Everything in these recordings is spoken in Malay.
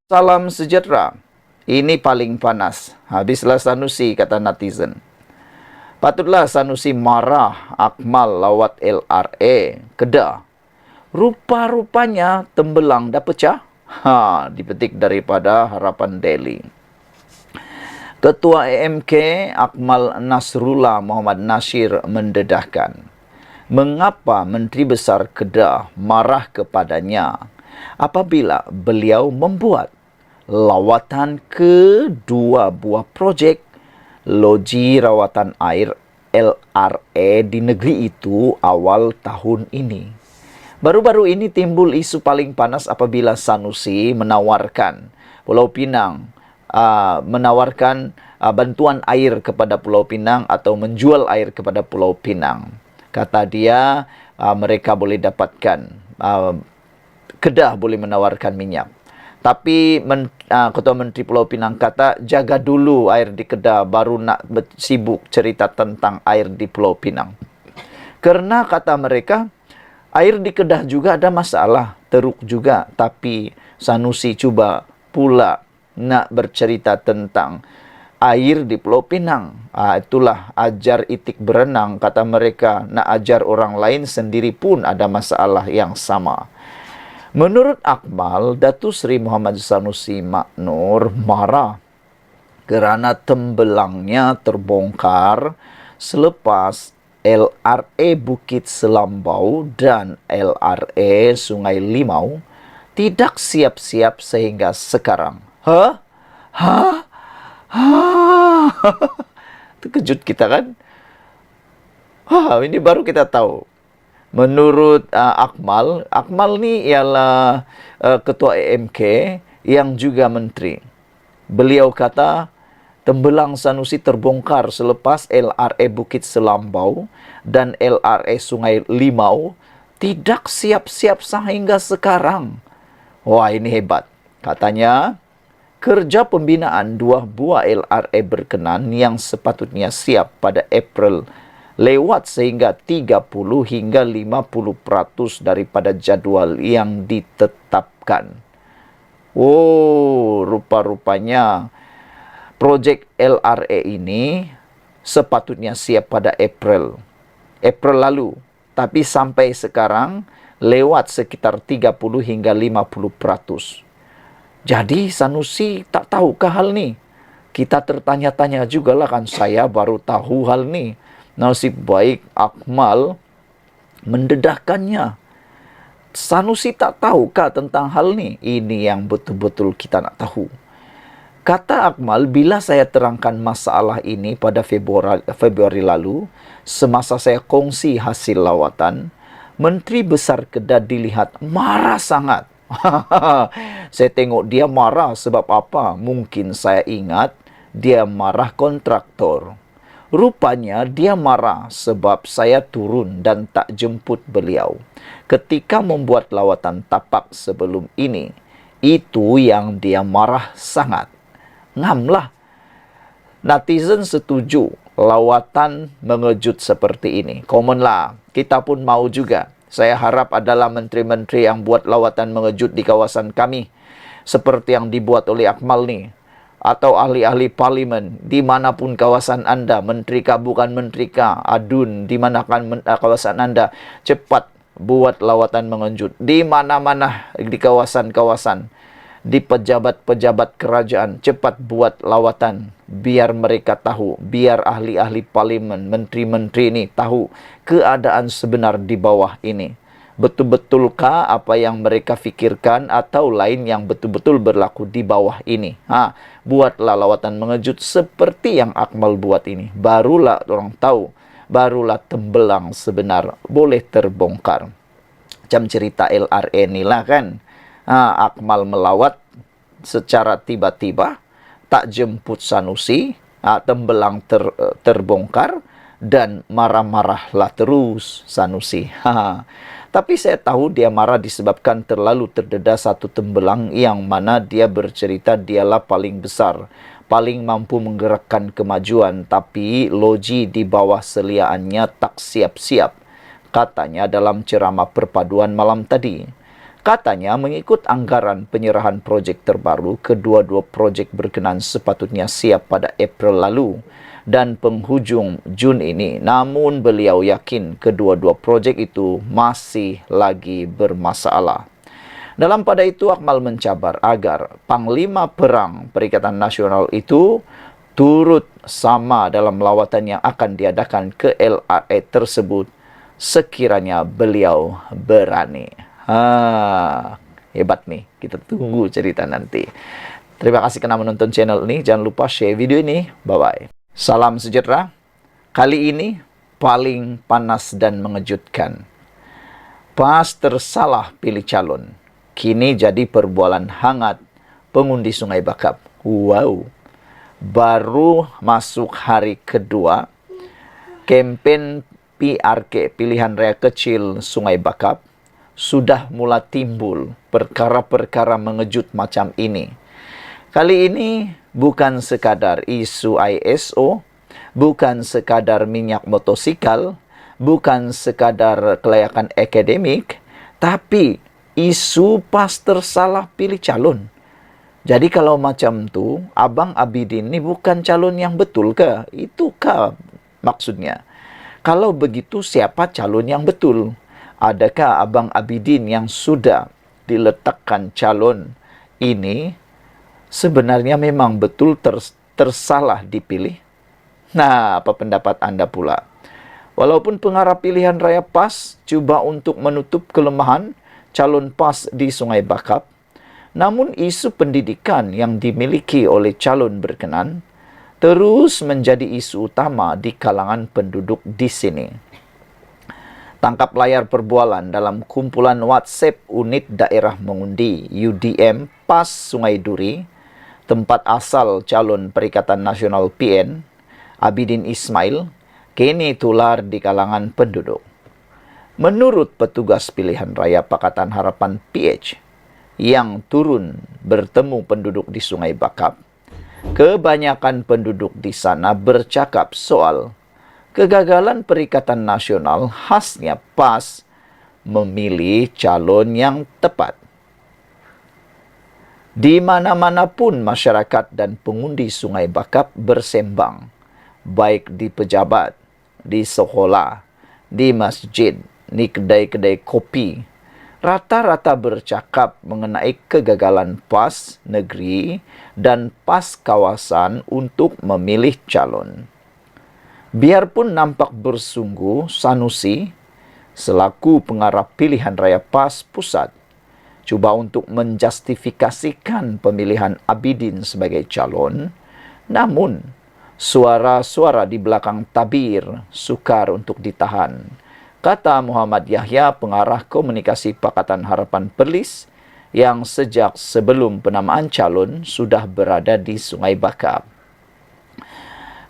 Salam sejahtera. Ini paling panas. Habislah Sanusi, kata netizen. Patutlah Sanusi marah Akmal lawat LRA Kedah. Rupa-rupanya tembelang dah pecah. Dipetik daripada Harapan Daily. Ketua AMK Akmal Nasrullah Muhammad Nasir mendedahkan, mengapa Menteri Besar Kedah marah kepadanya apabila beliau membuat lawatan ke dua buah projek loji rawatan air LRA di negeri itu awal tahun ini. Baru-baru ini timbul isu paling panas apabila Sanusi menawarkan Pulau Pinang menawarkan bantuan air kepada Pulau Pinang atau menjual air kepada Pulau Pinang. Kata dia, mereka boleh dapatkan, Kedah boleh menawarkan minyak. Tapi Ketua Menteri Pulau Pinang kata, jaga dulu air di Kedah, baru nak sibuk cerita tentang air di Pulau Pinang. Kerana kata mereka, air di Kedah juga ada masalah, teruk juga. Tapi Sanusi cuba pula nak bercerita tentang air di Pulau Pinang. Itulah ajar etik berenang, kata mereka. Nak ajar orang lain sendiri pun ada masalah yang sama. Menurut Akmal, Datuk Seri Muhammad Sanusi Maknur marah kerana tembelangnya terbongkar selepas LRA Bukit Selambau dan LRA Sungai Limau tidak siap-siap sehingga sekarang. Terkejut kita kan? Ini baru kita tahu. Menurut Akmal ni ialah Ketua AMK yang juga menteri. Beliau kata, tembelang Sanusi terbongkar selepas LRA Bukit Selambau dan LRA Sungai Limau tidak siap-siap sehingga sekarang. Wah, ini hebat. Katanya, kerja pembinaan dua buah LRA berkenan yang sepatutnya siap pada April lewat sehingga 30 hingga 50% daripada jadual yang ditetapkan. Rupa-rupanya projek LRA ini sepatutnya siap pada April lalu. Tapi sampai sekarang lewat sekitar 30 hingga 50%. Jadi Sanusi tak tahukah hal ni? Kita tertanya-tanya jugalah kan, saya baru tahu hal ni. Nasib baik Akmal mendedahkannya. Sanusi tak tahukah tentang hal ni? Ini yang betul-betul kita nak tahu. Kata Akmal, bila saya terangkan masalah ini pada Februari lalu, semasa saya kongsi hasil lawatan, Menteri Besar Kedah dilihat marah sangat. Saya tengok dia marah sebab apa? Mungkin saya ingat dia marah kontraktor. Rupanya dia marah sebab saya turun dan tak jemput beliau ketika membuat lawatan tapak sebelum ini. Itu yang dia marah sangat. Ngamlah. Netizen setuju lawatan mengejut seperti ini. Komen lah. Kita pun mau juga. Saya harap adalah menteri-menteri yang buat lawatan mengejut di kawasan kami, seperti yang dibuat oleh Akmal ni, atau ahli-ahli parlimen, di manapun kawasan anda, menteri kah, bukan menteri kah, adun, di manakan kawasan anda, cepat buat lawatan mengejut. Di mana-mana di kawasan-kawasan, di pejabat-pejabat kerajaan, cepat buat lawatan, biar mereka tahu, biar ahli-ahli parlimen, menteri-menteri ini tahu keadaan sebenar di bawah ini. Betul-betulkah apa yang mereka fikirkan atau lain yang betul-betul berlaku di bawah ini? Buatlah lawatan mengejut seperti yang Akmal buat ini. Barulah orang tahu, barulah tembelang sebenar boleh terbongkar. Macam cerita LRA inilah kan. Akmal melawat secara tiba-tiba, tak jemput Sanusi, tembelang terbongkar, dan marah-marahlah terus Sanusi. Tapi saya tahu dia marah disebabkan terlalu terdedah satu tembelang yang mana dia bercerita dialah paling besar, paling mampu menggerakkan kemajuan, tapi loji di bawah seliaannya tak siap-siap, katanya dalam ceramah perpaduan malam tadi. Katanya mengikut anggaran penyerahan projek terbaru, kedua-dua projek berkenan sepatutnya siap pada April lalu dan penghujung Jun ini. Namun beliau yakin kedua-dua projek itu masih lagi bermasalah. Dalam pada itu, Akmal mencabar agar Panglima Perang Perikatan Nasional itu turut sama dalam lawatan yang akan diadakan ke LRA tersebut sekiranya beliau berani. Hebat nih. Kita tunggu cerita nanti. Terima kasih karena menonton channel ini. Jangan lupa share video ini. Bye-bye. Salam sejahtera. Kali ini paling panas dan mengejutkan. Pas tersalah pilih calon, kini jadi perbualan hangat pengundi Sungai Bakap. Wow. Baru masuk hari kedua, kempen PRK, Pilihan Raya Kecil Sungai Bakap, sudah mulai timbul perkara-perkara mengejut macam ini. Kali ini bukan sekadar isu ISO, bukan sekadar minyak motosikal, bukan sekadar kelayakan akademik, tapi isu pas tersalah pilih calon. Jadi kalau macam tu, Abang Abidin ni bukan calon yang betul ke? Itukah maksudnya? Kalau begitu, siapa calon yang betul? Adakah Abang Abidin yang sudah diletakkan calon ini sebenarnya memang betul tersalah dipilih? Nah, apa pendapat anda pula? Walaupun pengarah pilihan raya PAS cuba untuk menutup kelemahan calon PAS di Sungai Bakap, namun isu pendidikan yang dimiliki oleh calon berkenan terus menjadi isu utama di kalangan penduduk di sini. Tangkap layar perbualan dalam kumpulan WhatsApp Unit Daerah Mengundi UDM PAS Sungai Duri, tempat asal calon Perikatan Nasional PN, Abidin Ismail, kini tular di kalangan penduduk. Menurut petugas pilihan raya Pakatan Harapan PH yang turun bertemu penduduk di Sungai Bakap, kebanyakan penduduk di sana bercakap soal kegagalan Perikatan Nasional khasnya PAS memilih calon yang tepat. Di mana-mana pun masyarakat dan pengundi Sungai Bakap bersembang, baik di pejabat, di sekolah, di masjid, di kedai-kedai kopi, rata-rata bercakap mengenai kegagalan PAS negeri dan PAS kawasan untuk memilih calon. Biarpun nampak bersungguh, Sanusi, selaku pengarah pilihan raya PAS pusat, cuba untuk menjustifikasikan pemilihan Abidin sebagai calon, namun suara-suara di belakang tabir sukar untuk ditahan. Kata Muhammad Yahya, pengarah komunikasi Pakatan Harapan Perlis, yang sejak sebelum penamaan calon sudah berada di Sungai Bakap.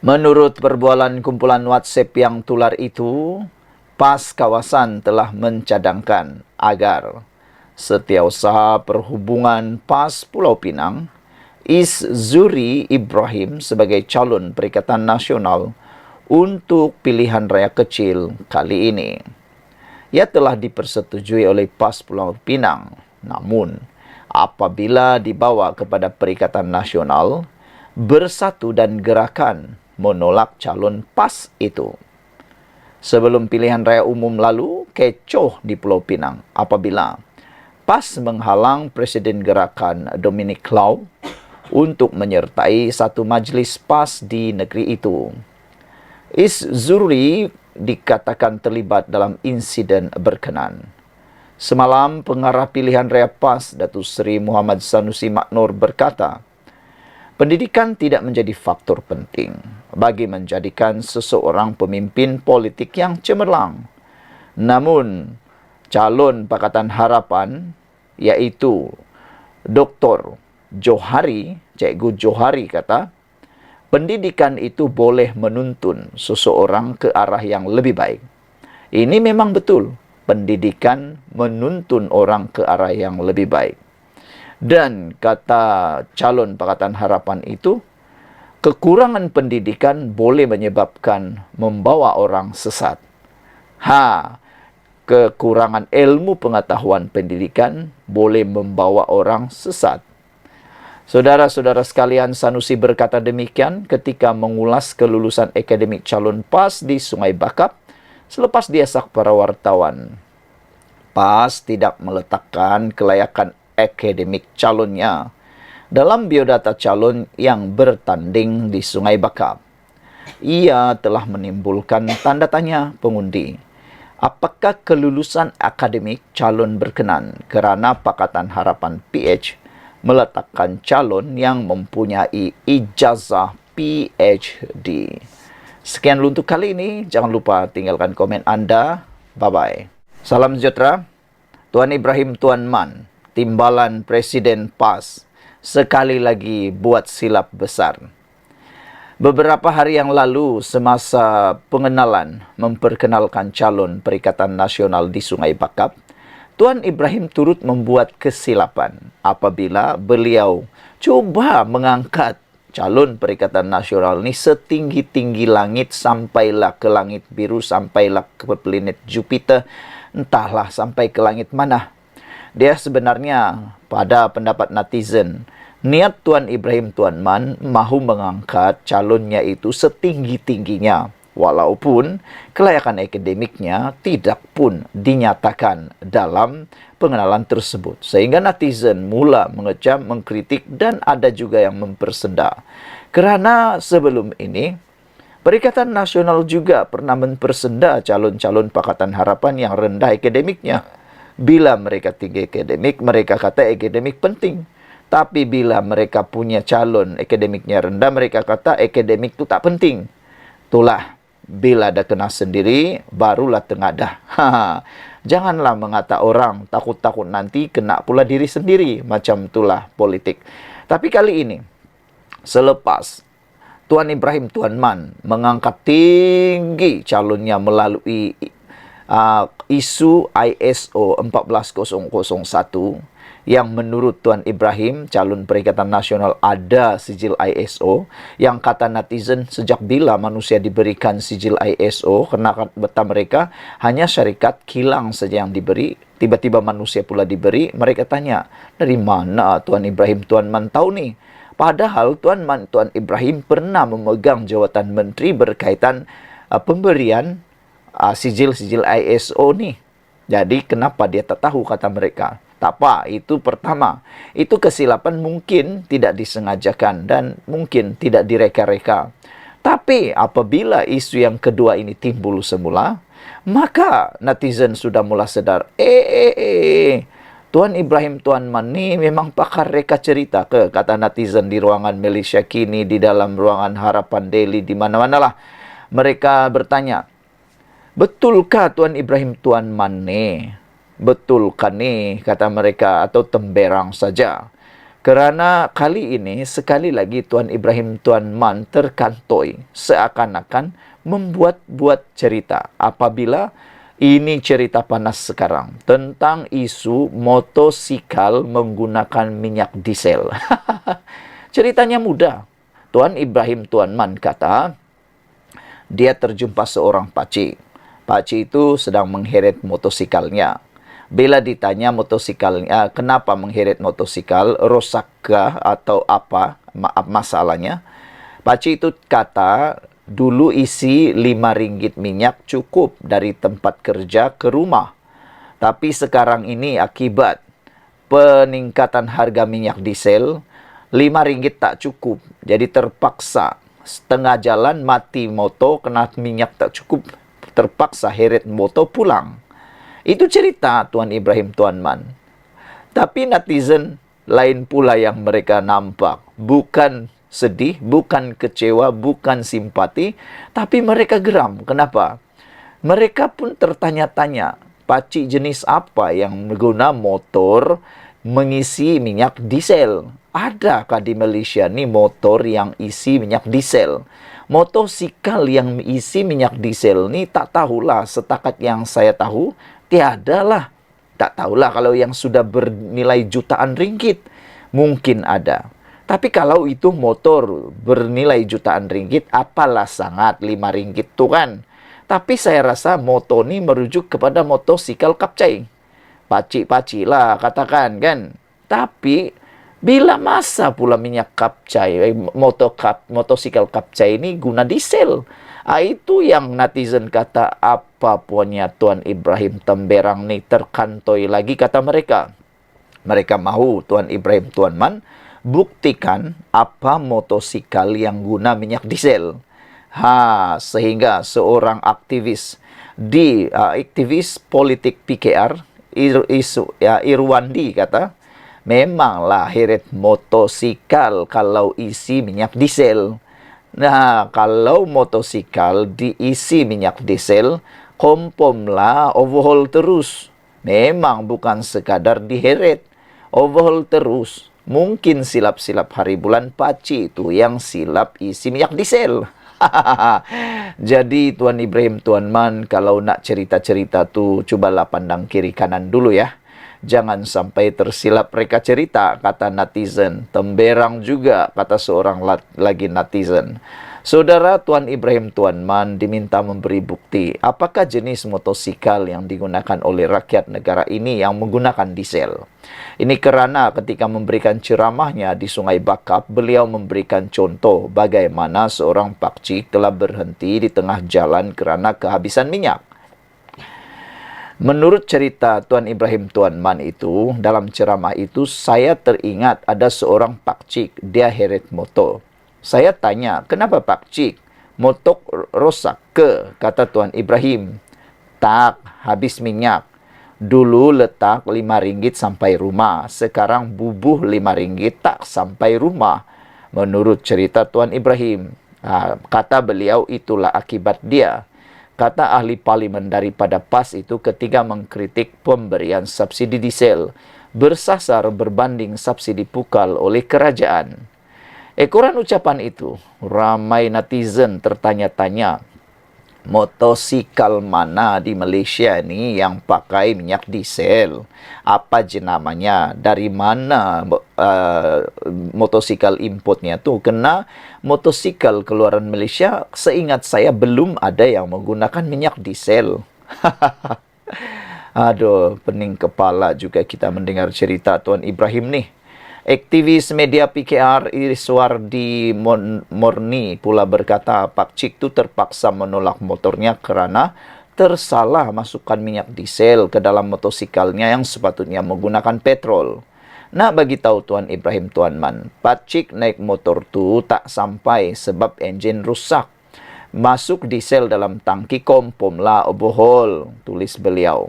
Menurut perbualan kumpulan WhatsApp yang tular itu, PAS kawasan telah mencadangkan agar Setiausaha Perhubungan PAS Pulau Pinang, Zuri Ibrahim sebagai calon Perikatan Nasional untuk pilihan raya kecil kali ini. Ia telah dipersetujui oleh PAS Pulau Pinang. Namun, apabila dibawa kepada Perikatan Nasional, bersatu dan gerakan menolak calon PAS itu. Sebelum pilihan raya umum lalu, kecoh di Pulau Pinang apabila PAS menghalang Presiden Gerakan Dominic Lau untuk menyertai satu majlis PAS di negeri itu. Zuri dikatakan terlibat dalam insiden berkenan. Semalam, pengarah pilihan raya PAS, Datuk Seri Muhammad Sanusi Maknur berkata, pendidikan tidak menjadi faktor penting bagi menjadikan seseorang pemimpin politik yang cemerlang. Namun, calon Pakatan Harapan, yaitu Dr. Johari, Cikgu Johari kata, pendidikan itu boleh menuntun seseorang ke arah yang lebih baik. Ini memang betul. Pendidikan menuntun orang ke arah yang lebih baik. Dan kata calon Pakatan Harapan itu, kekurangan pendidikan boleh menyebabkan membawa orang sesat. kekurangan ilmu pengetahuan pendidikan boleh membawa orang sesat. Saudara-saudara sekalian, Sanusi berkata demikian ketika mengulas kelulusan akademik calon PAS di Sungai Bakap selepas diasak para wartawan. PAS tidak meletakkan kelayakan akademik calonnya dalam biodata calon yang bertanding di Sungai Bakap. Ia telah menimbulkan tanda tanya pengundi. Apakah kelulusan akademik calon berkenan kerana Pakatan Harapan PH meletakkan calon yang mempunyai ijazah PhD. Sekian untuk kali ini. Jangan lupa tinggalkan komen anda. Bye-bye. Salam sejahtera. Tuan Ibrahim Tuan Man, Timbalan Presiden PAS, sekali lagi buat silap besar. Beberapa hari yang lalu, semasa pengenalan memperkenalkan calon Perikatan Nasional di Sungai Bakap, Tuan Ibrahim turut membuat kesilapan apabila beliau cuba mengangkat calon Perikatan Nasional ni setinggi-tinggi langit, sampailah ke langit biru, sampailah ke planet Jupiter, entahlah sampai ke langit mana. Dia sebenarnya, pada pendapat netizen, niat Tuan Ibrahim Tuan Man mahu mengangkat calonnya itu setinggi-tingginya, walaupun kelayakan akademiknya tidak pun dinyatakan dalam pengenalan tersebut. Sehingga netizen mula mengecam, mengkritik dan ada juga yang mempersenda. Kerana sebelum ini, Perikatan Nasional juga pernah mempersenda calon-calon Pakatan Harapan yang rendah akademiknya. Bila mereka tinggi akademik, mereka kata akademik penting. Tapi bila mereka punya calon akademiknya rendah, mereka kata akademik itu tak penting. Itulah, bila dah kena sendiri, barulah tengadah. Janganlah mengata orang, takut-takut nanti kena pula diri sendiri. Macam itulah politik. Tapi kali ini, selepas Tuan Ibrahim Tuan Man mengangkat tinggi calonnya melalui isu ISO 14001 yang menurut Tuan Ibrahim, calon Perikatan Nasional ada sijil ISO, yang kata netizen sejak bila manusia diberikan sijil ISO, kerana kata mereka hanya syarikat kilang saja yang diberi, tiba-tiba manusia pula diberi. Mereka tanya, dari mana Tuan Ibrahim Tuan Man tahu ni? Padahal Tuan Ibrahim pernah memegang jawatan menteri berkaitan pemberian sijil-sijil ISO ni. Jadi kenapa dia tak tahu, kata mereka. Tak apa, itu pertama. Itu kesilapan mungkin tidak disengajakan dan mungkin tidak direka-reka. Tapi apabila isu yang kedua ini timbul semula, maka netizen sudah mula sedar, Tuan Ibrahim Tuan Man ni memang pakar reka cerita ke, kata netizen di ruangan Malaysia Kini, di dalam ruangan Harapan Daily, di mana-manalah. Mereka bertanya, betulkah Tuan Ibrahim Tuan Man ni? Betulkah ni, kata mereka, atau temberang saja? Kerana kali ini, sekali lagi Tuan Ibrahim Tuan Man terkantoi seakan-akan membuat-buat cerita. Apabila ini cerita panas sekarang tentang isu motosikal menggunakan minyak diesel. Ceritanya mudah. Tuan Ibrahim Tuan Man kata, dia terjumpa seorang pakcik. Pakcik itu sedang mengheret motosikalnya. Bila ditanya motosikalnya, kenapa mengheret motosikal, rosakkah atau apa masalahnya? Pakcik itu kata, dulu isi RM5 minyak cukup dari tempat kerja ke rumah. Tapi sekarang ini akibat peningkatan harga minyak diesel, RM5 tak cukup. Jadi terpaksa setengah jalan mati moto, kena minyak tak cukup, terpaksa heret moto pulang. Itu cerita Tuan Ibrahim Tuan Man. Tapi netizen lain pula yang mereka nampak. Bukan sedih, bukan kecewa, bukan simpati, tapi mereka geram. Kenapa? Mereka pun tertanya-tanya, pakcik jenis apa yang menggunakan motor mengisi minyak diesel? Adakah di Malaysia ni motor yang isi minyak diesel? Motosikal yang isi minyak diesel ni tak tahulah, setakat yang saya tahu, tiadalah. Tak tahulah kalau yang sudah bernilai jutaan ringgit. Mungkin ada. Tapi kalau itu motor bernilai jutaan ringgit, apalah sangat RM5 tu kan. Tapi saya rasa moto ni merujuk kepada motosikal kapcai. Pacik-pacik lah katakan kan. Tapi bila masa pula minyak kapcai, motosikal kapcai ini guna diesel. Itu yang netizen kata, apa punya Tuan Ibrahim Temberang ni terkantoi lagi, kata mereka. Mereka mahu Tuan Ibrahim Tuan Man buktikan apa motosikal yang guna minyak diesel. Sehingga seorang aktivis aktivis politik PKR, Irwandi kata, memanglah heret motosikal kalau isi minyak diesel. Nah, kalau motosikal diisi minyak diesel, kompomlah overhaul terus. Memang bukan sekadar diheret, overhaul terus. Mungkin silap-silap hari bulan paci itu yang silap isi minyak diesel. Jadi Tuan Ibrahim Tuan Man, kalau nak cerita-cerita tu, cubalah pandang kiri kanan dulu ya. Jangan sampai tersilap mereka cerita, kata netizen. Temberang juga, kata seorang lagi netizen. Saudara, Tuan Ibrahim Tuan Man diminta memberi bukti apakah jenis motosikal yang digunakan oleh rakyat negara ini yang menggunakan diesel. Ini kerana ketika memberikan ceramahnya di Sungai Bakap, beliau memberikan contoh bagaimana seorang pakcik telah berhenti di tengah jalan kerana kehabisan minyak. Menurut cerita Tuan Ibrahim Tuan Man itu, dalam ceramah itu saya teringat ada seorang pakcik, dia heret motor. Saya tanya, kenapa pakcik? Motor rosak ke? Kata Tuan Ibrahim. Tak, habis minyak. Dulu letak RM5 sampai rumah. Sekarang bubuh RM5 tak sampai rumah. Menurut cerita Tuan Ibrahim. Kata beliau, itulah akibat dia. Kata ahli parlimen daripada PAS itu ketika mengkritik pemberian subsidi diesel bersasar berbanding subsidi pukal oleh kerajaan. Ekoran ucapan itu, ramai netizen tertanya-tanya, motosikal mana di Malaysia ni yang pakai minyak diesel? Apa jenamanya? Dari mana motosikal importnya tu? Kena motosikal keluaran Malaysia, seingat saya belum ada yang menggunakan minyak diesel. Aduh, pening kepala juga kita mendengar cerita Tuan Ibrahim ni. Aktivis media PKR Iswardi Morni pula berkata pakcik tu terpaksa menolak motornya kerana tersalah masukkan minyak diesel ke dalam motosikalnya yang sepatutnya menggunakan petrol. Nak bagi tahu Tuan Ibrahim Tuan Man, pakcik naik motor tu tak sampai sebab enjin rusak. Masuk diesel dalam tangki, kompom lah overhaul, tulis beliau.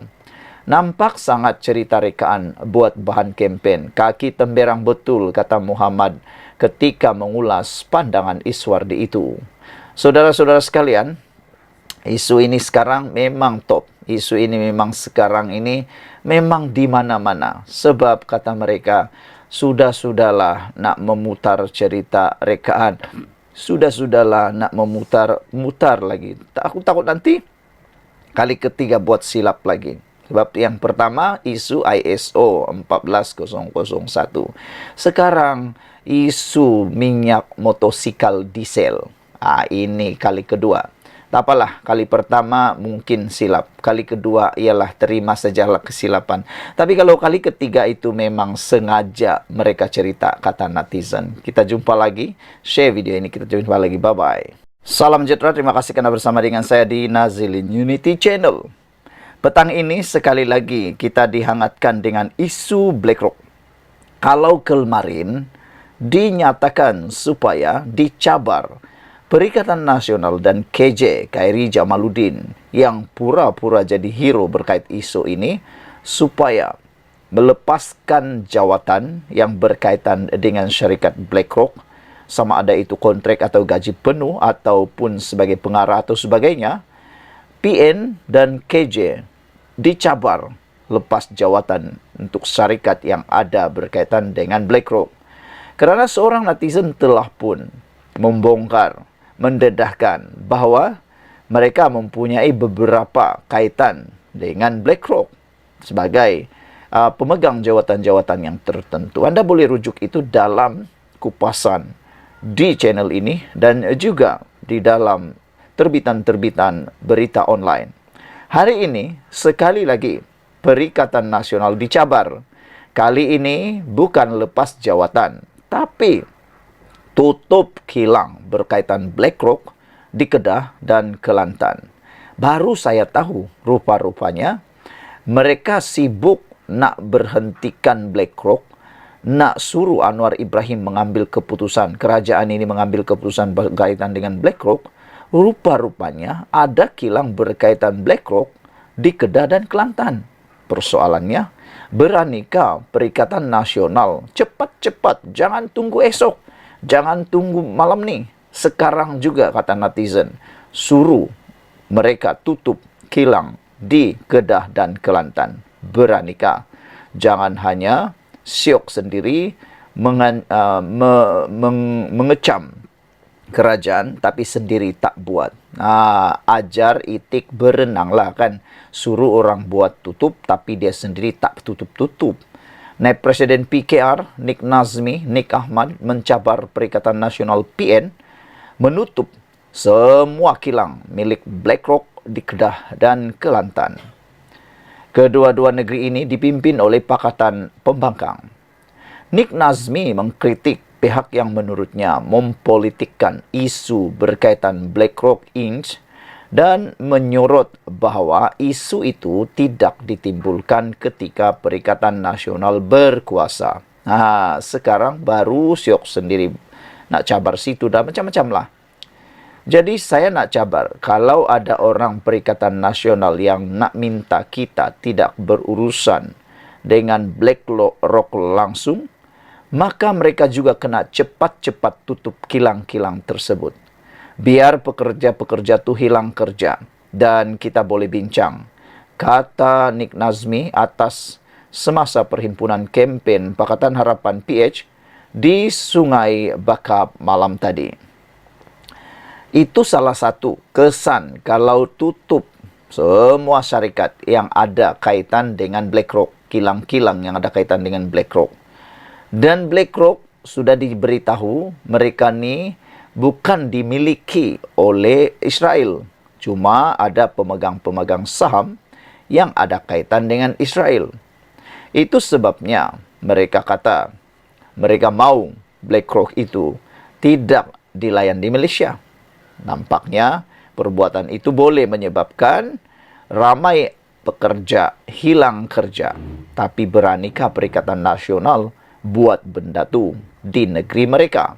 Nampak sangat cerita rekaan buat bahan kempen. Kaki temberang betul, kata Muhammad ketika mengulas pandangan Iswardi itu. Saudara-saudara sekalian, isu ini sekarang memang top. Isu ini memang sekarang ini memang di mana-mana. Sebab kata mereka, sudah-sudahlah nak memutar cerita rekaan. Sudah-sudahlah nak memutar lagi. Aku takut nanti kali ketiga buat silap lagi. Sebab yang pertama isu ISO 14001. Sekarang isu minyak motosikal diesel. Ini kali kedua. Tak apalah, kali pertama mungkin silap. Kali kedua ialah terima sajalah kesilapan. Tapi kalau kali ketiga itu memang sengaja mereka cerita, kata netizen. Kita jumpa lagi. Share video ini, kita jumpa lagi. Bye-bye. Salam sejahtera, terima kasih kerana bersama dengan saya di Nazilin Unity Channel. Petang ini sekali lagi kita dihangatkan dengan isu BlackRock. Kalau kemarin dinyatakan supaya dicabar Perikatan Nasional dan KJ Khairi Jamaluddin yang pura-pura jadi hero berkait isu ini supaya melepaskan jawatan yang berkaitan dengan syarikat BlackRock, sama ada itu kontrak atau gaji penuh ataupun sebagai pengarah atau sebagainya, PN dan KJ dicabar lepas jawatan untuk syarikat yang ada berkaitan dengan BlackRock. Kerana seorang netizen telah pun membongkar, mendedahkan bahawa mereka mempunyai beberapa kaitan dengan BlackRock sebagai pemegang jawatan-jawatan yang tertentu. Anda boleh rujuk itu dalam kupasan di channel ini dan juga di dalam terbitan-terbitan berita online. Hari ini, sekali lagi, Perikatan Nasional dicabar. Kali ini bukan lepas jawatan, tapi tutup kilang berkaitan BlackRock di Kedah dan Kelantan. Baru saya tahu, rupa-rupanya mereka sibuk nak berhentikan BlackRock, nak suruh Anwar Ibrahim mengambil keputusan, kerajaan ini mengambil keputusan berkaitan dengan BlackRock. Rupa-rupanya ada kilang berkaitan BlackRock di Kedah dan Kelantan. Persoalannya, beranikah Perikatan Nasional cepat-cepat, jangan tunggu esok, jangan tunggu malam ni, sekarang juga, kata netizen, suruh mereka tutup kilang di Kedah dan Kelantan. Beranikah? Jangan hanya syok sendiri mengecam kerajaan, tapi sendiri tak buat. Ajar itik berenanglah kan. Suruh orang buat tutup, tapi dia sendiri tak tutup-tutup. Naib Presiden PKR, Nik Nazmi, Nik Ahmad, mencabar Perikatan Nasional PN, menutup semua kilang milik BlackRock di Kedah dan Kelantan. Kedua-dua negeri ini dipimpin oleh Pakatan Pembangkang. Nik Nazmi mengkritik pihak yang menurutnya mempolitikkan isu berkaitan BlackRock Inc. dan menyorot bahawa isu itu tidak ditimbulkan ketika Perikatan Nasional berkuasa. Sekarang baru syok sendiri nak cabar situ dah macam-macam lah. Jadi saya nak cabar, kalau ada orang Perikatan Nasional yang nak minta kita tidak berurusan dengan BlackRock langsung, maka mereka juga kena cepat-cepat tutup kilang-kilang tersebut. Biar pekerja-pekerja tu hilang kerja dan kita boleh bincang, kata Nik Nazmi atas semasa perhimpunan kempen Pakatan Harapan PH di Sungai Bakap malam tadi. Itu salah satu kesan kalau tutup semua syarikat yang ada kaitan dengan BlackRock, kilang-kilang yang ada kaitan dengan BlackRock. Dan BlackRock sudah diberitahu mereka ni bukan dimiliki oleh Israel. Cuma ada pemegang-pemegang saham yang ada kaitan dengan Israel. Itu sebabnya mereka kata, mereka mau BlackRock itu tidak dilayan di Malaysia. Nampaknya perbuatan itu boleh menyebabkan ramai pekerja hilang kerja. Tapi beranikah Perikatan Nasional buat benda tu di negeri mereka?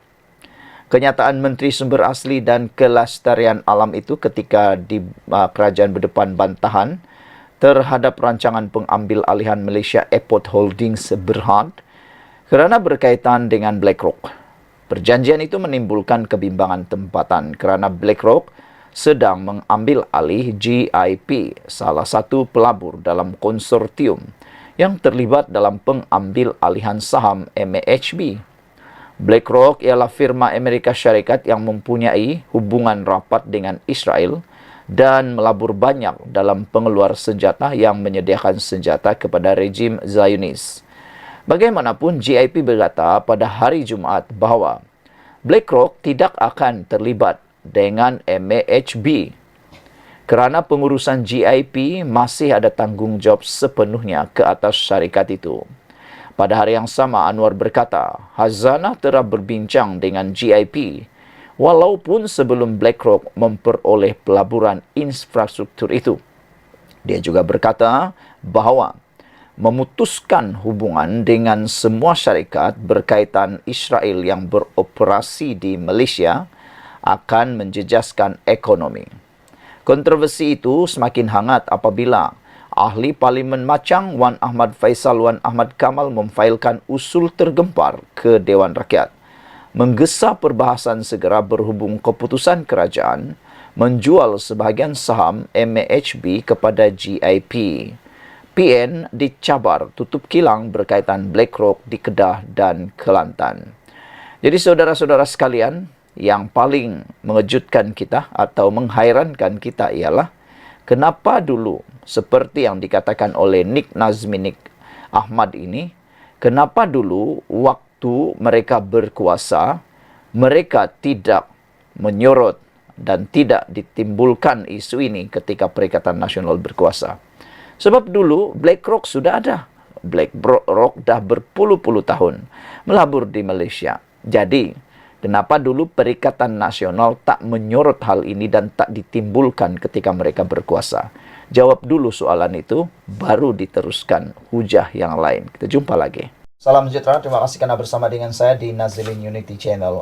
Kenyataan Menteri Sumber Asli dan Kelestarian Alam itu ketika di Kerajaan Berdepan bantahan terhadap rancangan pengambil alihan Malaysia Airport Holdings Berhad kerana berkaitan dengan BlackRock. Perjanjian itu menimbulkan kebimbangan tempatan kerana BlackRock sedang mengambil alih GIP, salah satu pelabur dalam konsortium yang terlibat dalam pengambil alihan saham MAHB. BlackRock ialah firma Amerika Syarikat yang mempunyai hubungan rapat dengan Israel dan melabur banyak dalam pengeluar senjata yang menyediakan senjata kepada rejim Zionis. Bagaimanapun, GIP berkata pada hari Jumaat bahawa BlackRock tidak akan terlibat dengan MAHB kerana pengurusan GIP masih ada tanggungjawab sepenuhnya ke atas syarikat itu. Pada hari yang sama, Anwar berkata, Hazanah telah berbincang dengan GIP walaupun sebelum BlackRock memperoleh pelaburan infrastruktur itu. Dia juga berkata bahawa memutuskan hubungan dengan semua syarikat berkaitan Israel yang beroperasi di Malaysia akan menjejaskan ekonomi. Kontroversi itu semakin hangat apabila Ahli Parlimen Machang Wan Ahmad Faisal Wan Ahmad Kamal memfailkan usul tergempar ke Dewan Rakyat, menggesa perbahasan segera berhubung keputusan kerajaan menjual sebahagian saham MAHB kepada GIP. PN dicabar tutup kilang berkaitan BlackRock di Kedah dan Kelantan. Jadi saudara-saudara sekalian, yang paling mengejutkan kita atau menghairankan kita ialah kenapa dulu seperti yang dikatakan oleh Nik Nazmi Nik Ahmad ini, kenapa dulu waktu mereka berkuasa mereka tidak menyorot dan tidak ditimbulkan isu ini ketika Perikatan Nasional berkuasa. Sebab dulu BlackRock sudah ada. BlackRock dah berpuluh-puluh tahun melabur di Malaysia. Jadi, kenapa dulu Perikatan Nasional tak menyorot hal ini dan tak ditimbulkan ketika mereka berkuasa? Jawab dulu soalan itu, baru diteruskan hujah yang lain. Kita jumpa lagi. Salam sejahtera, terima kasih karena bersama dengan saya di Nazilin Unity Channel.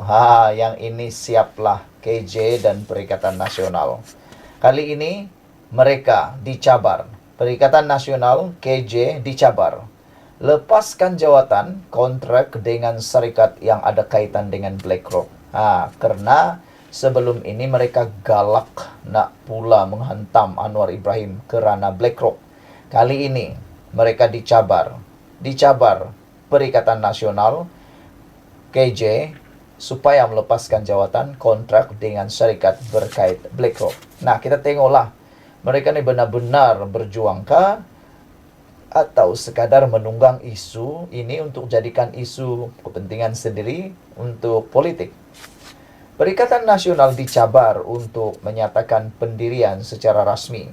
Yang ini siaplah KJ dan Perikatan Nasional. Kali ini mereka dicabar. Perikatan Nasional KJ dicabar. Lepaskan jawatan kontrak dengan syarikat yang ada kaitan dengan BlackRock. Karena sebelum ini mereka galak nak pula menghantam Anwar Ibrahim kerana BlackRock. Kali ini mereka dicabar. Perikatan Nasional KJ supaya melepaskan jawatan kontrak dengan syarikat berkait BlackRock. Nah, kita tengoklah mereka ni benar-benar berjuangkah atau sekadar menunggang isu ini untuk jadikan isu kepentingan sendiri untuk politik. Perikatan Nasional dicabar untuk menyatakan pendirian secara rasmi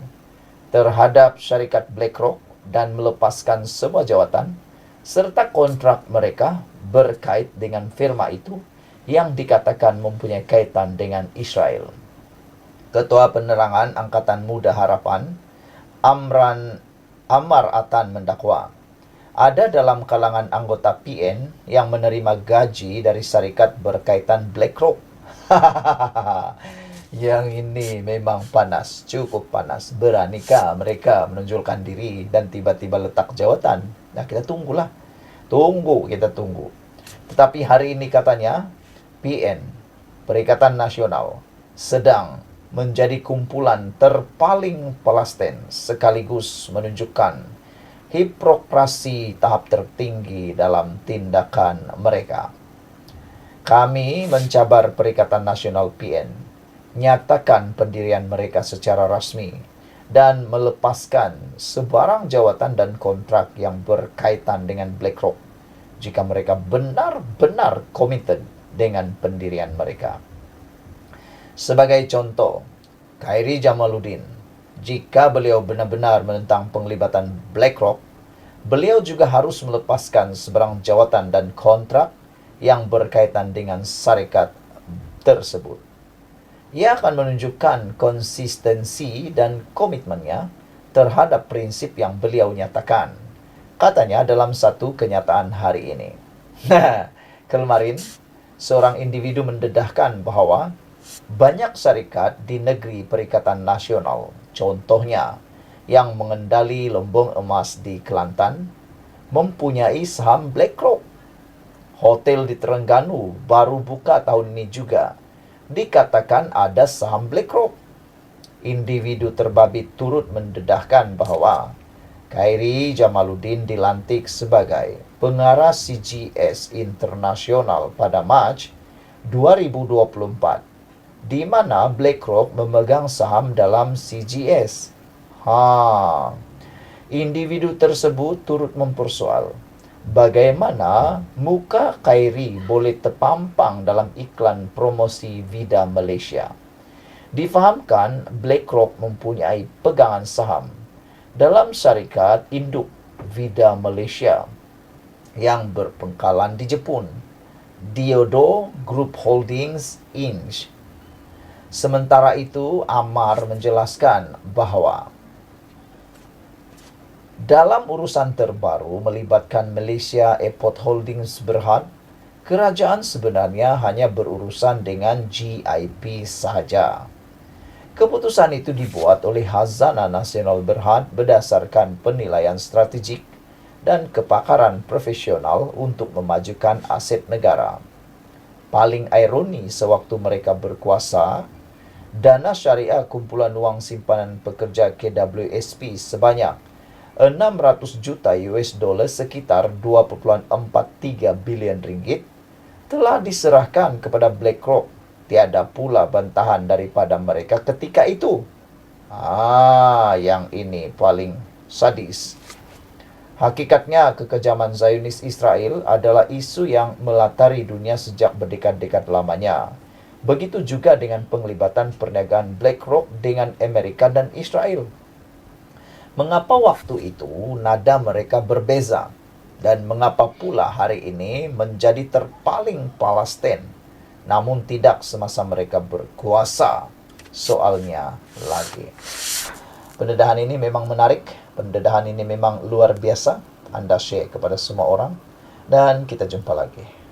terhadap syarikat BlackRock dan melepaskan semua jawatan serta kontrak mereka berkait dengan firma itu yang dikatakan mempunyai kaitan dengan Israel. Ketua Penerangan Angkatan Muda Harapan, Ammar Atan mendakwa, ada dalam kalangan anggota PN yang menerima gaji dari syarikat berkaitan BlackRock. Yang ini memang panas, cukup panas. Beranikah mereka menonjolkan diri dan tiba-tiba letak jawatan? Nah, kita tunggulah. Kita tunggu. Tetapi hari ini katanya PN, Perikatan Nasional, sedang menjadi kumpulan terpaling Palestin sekaligus menunjukkan hipokrasi tahap tertinggi dalam tindakan mereka. Kami mencabar Perikatan Nasional PN, nyatakan pendirian mereka secara rasmi dan melepaskan sebarang jawatan dan kontrak yang berkaitan dengan BlackRock jika mereka benar-benar komited dengan pendirian mereka. Sebagai contoh, Khairi Jamaluddin, jika beliau benar-benar menentang penglibatan BlackRock, beliau juga harus melepaskan sebarang jawatan dan kontrak yang berkaitan dengan syarikat tersebut. Ia akan menunjukkan konsistensi dan komitmennya terhadap prinsip yang beliau nyatakan. Katanya dalam satu kenyataan hari ini. Kemarin, seorang individu mendedahkan bahwa banyak syarikat di negeri Perikatan Nasional, contohnya yang mengendali lumbung emas di Kelantan, mempunyai saham BlackRock. Hotel di Terengganu baru buka tahun ini juga dikatakan ada saham BlackRock. Individu terbabit turut mendedahkan bahawa Khairi Jamaluddin dilantik sebagai pengarah CGS Internasional pada Mac 2024, di mana BlackRock memegang saham dalam CGS. Individu tersebut turut mempersoal bagaimana muka Khairi boleh terpampang dalam iklan promosi Vida Malaysia. Difahamkan BlackRock mempunyai pegangan saham dalam syarikat induk Vida Malaysia yang berpangkalan di Jepun, Diodo Group Holdings Inc. Sementara itu, Ammar menjelaskan bahawa dalam urusan terbaru melibatkan Malaysia Airport Holdings Berhad, kerajaan sebenarnya hanya berurusan dengan GIP sahaja. Keputusan itu dibuat oleh Khazanah Nasional Berhad berdasarkan penilaian strategik dan kepakaran profesional untuk memajukan aset negara. Paling ironi sewaktu mereka berkuasa, dana syariah kumpulan wang simpanan pekerja KWSP sebanyak 600 juta US dollar sekitar 2.43 bilion ringgit telah diserahkan kepada BlackRock. Tiada pula bantahan daripada mereka ketika itu. Yang ini paling sadis. Hakikatnya, kekejaman Zionis Israel adalah isu yang melatari dunia sejak berdekad-dekad lamanya. Begitu juga dengan penglibatan perniagaan BlackRock dengan Amerika dan Israel. Mengapa waktu itu nada mereka berbeza? Dan mengapa pula hari ini menjadi terpaling Palestin, namun tidak semasa mereka berkuasa? Soalnya lagi. Pendedahan ini memang menarik, pendedahan ini memang luar biasa. Anda share kepada semua orang, dan kita jumpa lagi.